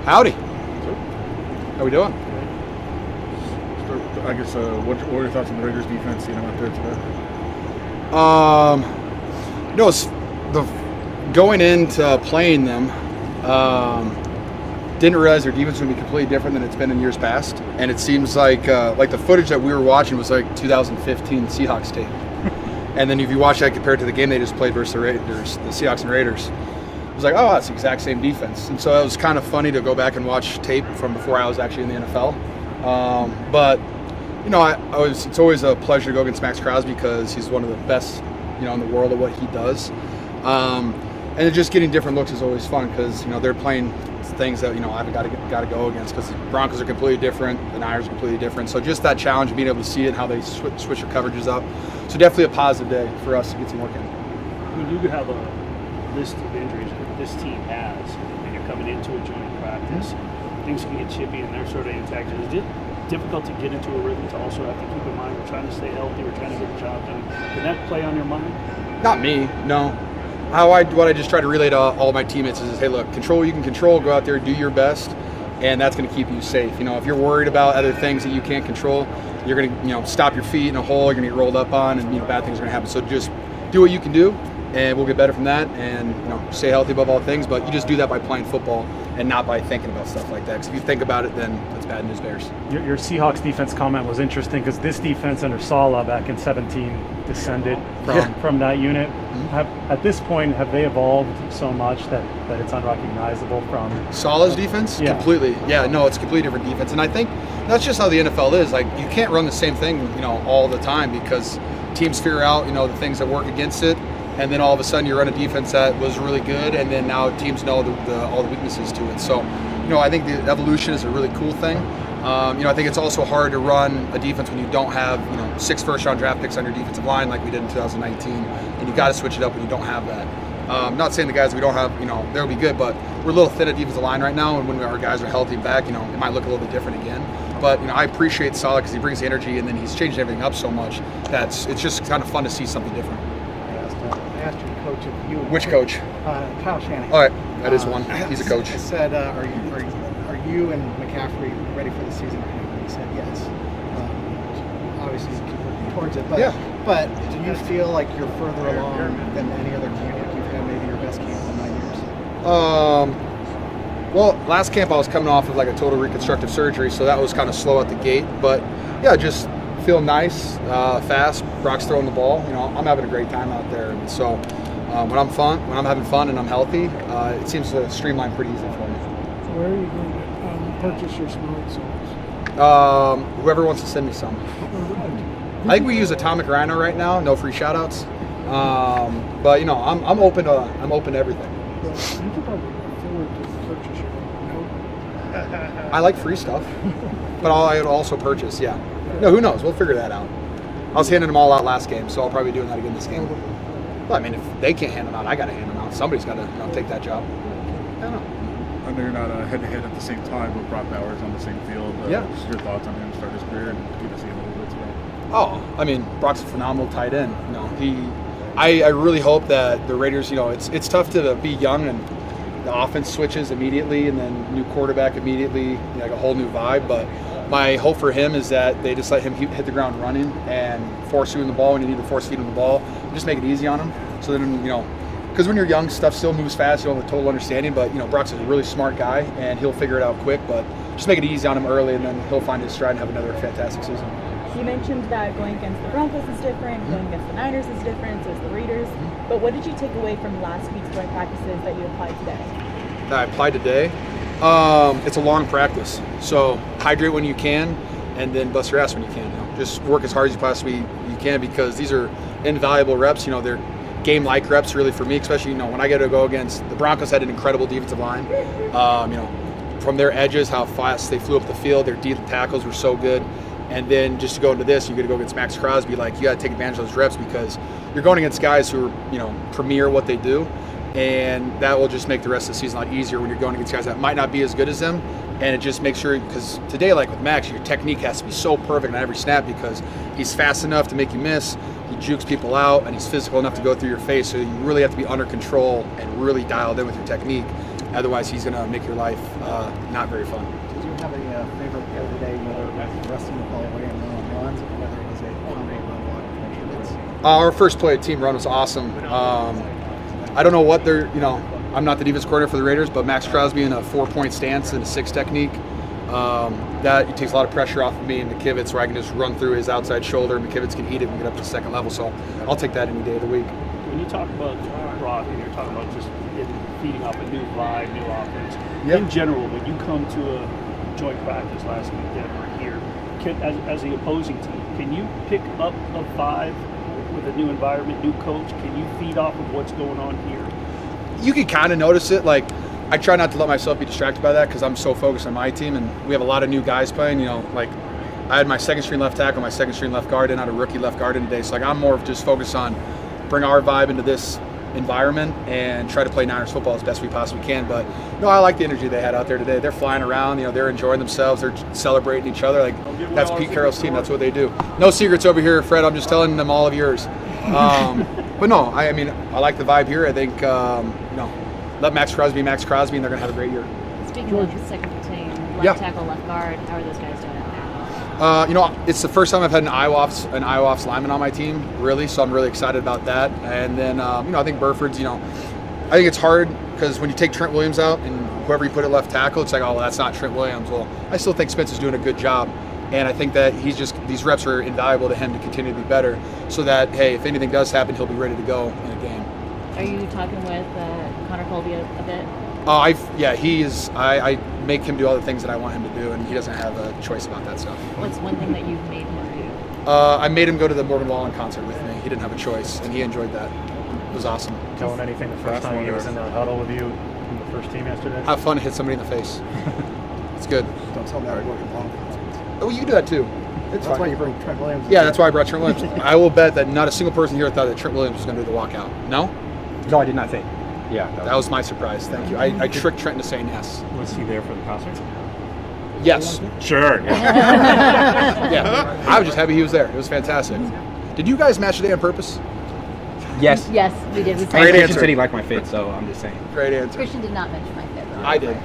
Howdy. How we doing? I guess what are your thoughts on the Raiders defense, out there today? It's going into playing them, didn't realize their defense was going to be completely different than it's been in years past. And it seems like the footage that we were watching was like 2015 Seahawks tape. And then if you watch that compared to the game they just played versus the Raiders, the Seahawks and Raiders, it was like, oh, that's the exact same defense. And so it was kind of funny to go back and watch tape from before I was actually in the NFL. But it's always a pleasure to go against Maxx Crosby because he's one of the best, in the world at what he does. And just getting different looks is always fun because they're playing things that I've got to go against because the Broncos are completely different, the Niners are completely different. So just that challenge of being able to see it and how they switch their coverages up. So definitely a positive day for us to get some work in. When you have a list of injuries that this team has, and you're coming into a joint practice, things can get chippy and they're sort of intact. Is it difficult to get into a rhythm to also have to keep in mind we're trying to stay healthy, we're trying to get the job done? Can that play on your mind? Not me, no. What I just try to relay to all my teammates is, hey, look, control what you can control, go out there, do your best, and that's going to keep you safe. If you're worried about other things that you can't control, you're going to, stop your feet in a hole, you're going to get rolled up on, and, bad things are going to happen. So just do what you can do, and we'll get better from that, and, stay healthy above all things, but you just do that by playing football and not by thinking about stuff like that. Because if you think about it, then that's bad news bears. Your Seahawks defense comment was interesting because this defense under Saleh back in 17 descended from that unit. Mm-hmm. At this point, have they evolved so much that it's unrecognizable from Saleh's defense? Yeah. Completely. Yeah, no, it's a completely different defense. And I think that's just how the NFL is. Like, you can't run the same thing, all the time because teams figure out, the things that work against it. And then all of a sudden you run a defense that was really good, and then now teams know all the weaknesses to it. So, I think the evolution is a really cool thing. I think it's also hard to run a defense when you don't have, 6 first-round draft picks on your defensive line like we did in 2019, and you got to switch it up when you don't have that. Not saying the guys we don't have, they'll be good, but we're a little thin at defensive line right now, and when our guys are healthy back, it might look a little bit different again. But I appreciate Saleh because he brings the energy, and then he's changing everything up so much that it's just kind of fun to see something different. I asked your coach if you. Which coach? Kyle Shanahan. All right, that is one. He's a coach. I said, are you and McCaffrey ready for the season? And he said yes. Obviously, you keep working towards it. But, but do you feel like you're further along than any other camp? Like you've had maybe your best camp in 9 years? Well, last camp I was coming off of like a total reconstructive surgery, so that was kind of slow at the gate. But yeah, just feel nice, fast. Brock's throwing the ball. I'm having a great time out there. And so when I'm having fun and I'm healthy, it seems to streamline pretty easy for me. So where are you going to purchase your smart salts? Whoever wants to send me some. I think we use Atomic Rhino right now. No free shout-outs. But I'm open to everything. Well, you could probably afford to purchase your own. I like free stuff, but I would also purchase. Yeah. No, who knows? We'll figure that out. I was handing them all out last game, so I'll probably be doing that again this game. Well, I mean, if they can't hand them out, I got to hand them out. Somebody's got to take that job. I don't know. I know you're not head-to-head at the same time, but Brock Bowers on the same field. Just your thoughts on him start his career and get to see him a little bit today. Oh, I mean, Brock's a phenomenal tight end. I really hope that the Raiders, it's tough to be young and the offense switches immediately and then new quarterback immediately, like a whole new vibe. But my hope for him is that they just let him hit the ground running and force you in the ball when you need to force feed him the ball. Just make it easy on him. So then, because when you're young, stuff still moves fast. You don't have a total understanding. But, Brock's a really smart guy, and he'll figure it out quick. But just make it easy on him early, and then he'll find his stride and have another fantastic season. You mentioned that going against the Broncos is different, going against the Niners is different, so is the Raiders. But what did you take away from last week's joint practices that you applied today? That I applied today? It's a long practice. So hydrate when you can, and then bust your ass when you can. Just work as hard as you possibly can because these are invaluable reps. They're game-like reps really for me, especially when I get to go against the Broncos. Had an incredible defensive line. From their edges, how fast they flew up the field. Their deep tackles were so good. And then just to go into this, you're going to go against Maxx Crosby. Like, you got to take advantage of those reps because you're going against guys who are, premier what they do. And that will just make the rest of the season a lot easier when you're going against guys that might not be as good as them. And it just makes sure, because today, like with Max, your technique has to be so perfect on every snap because he's fast enough to make you miss, he jukes people out, and he's physical enough to go through your face. So you really have to be under control and really dialed in with your technique. Otherwise, he's going to make your life not very fun. Did you have a favorite play of the day, whether it was wrestling the ball away and one-on-ones, or whether it was a combo run block pressure? Our first play, team run, was awesome. I don't know what they're, I'm not the defense coordinator for the Raiders, but Maxx Crosby in a 4-point stance and a 6 technique, that it takes a lot of pressure off of me and McKivitz, where I can just run through his outside shoulder. McKivitz can eat it and get up to the second level. So I'll take that any day of the week. When you talk about Brock and you're talking about just feeding off a new vibe, new offense, Yep. in general, when you come to a joint practice last week, Denver, here, as the opposing team, can you pick up a vibe with a new environment, new coach? Can you feed off of what's going on here? You can kind of notice it. Like, I try not to let myself be distracted by that because I'm so focused on my team, and we have a lot of new guys playing. Like I had my second string left tackle, my second string left guard, and I had a rookie left guard in today. So like I'm more of just focused on bring our vibe into this environment and try to play Niners football as best we possibly can. But no, I like the energy they had out there today. They're flying around, they're enjoying themselves, they're celebrating each other. Like that's Pete Carroll's team. That's what they do. No secrets over here, Fred. I'm just telling them all of yours. But no, I mean I like the vibe here. I think let Maxx Crosby, and they're going to have a great year. Speaking of the second team, left tackle, left guard, how are those guys doing out there? It's the first time I've had an IOFS lineman on my team, really, so I'm really excited about that. And then, I think Burford's, I think it's hard because when you take Trent Williams out and whoever you put at left tackle, it's like, oh, well, that's not Trent Williams. Well, I still think Spencer's doing a good job. And I think that these reps are invaluable to him to continue to be better so that, hey, if anything does happen, he'll be ready to go in a game. Are you talking with Connor Colby a bit? He is. I make him do all the things that I want him to do, and he doesn't have a choice about that stuff. What's one thing that you've made him do? I made him go to the Morgan Wallen concert with me. He didn't have a choice, and he enjoyed that. It was awesome. Tell him anything the first time he was in the huddle with you in the first team yesterday? Have fun, hit somebody in the face. It's good. Don't tell me that Morgan Wallen concerts. Oh, you can do that too. That's why you bring Trent Williams. Yeah, that's why I brought Trent Williams. I will bet that not a single person here thought that Trent Williams was going to do the walkout. No? No, I did not think. Yeah, that was my surprise. Thank you. I tricked Trent into saying yes. Was he there for the concert? Yes. Sure. Yeah. I was just happy he was there. It was fantastic. Did you guys match today on purpose? Yes. Yes, we did. Great answer. Said he liked my fit, so I'm just saying. Great answer. Christian did not mention my fit, though. I did.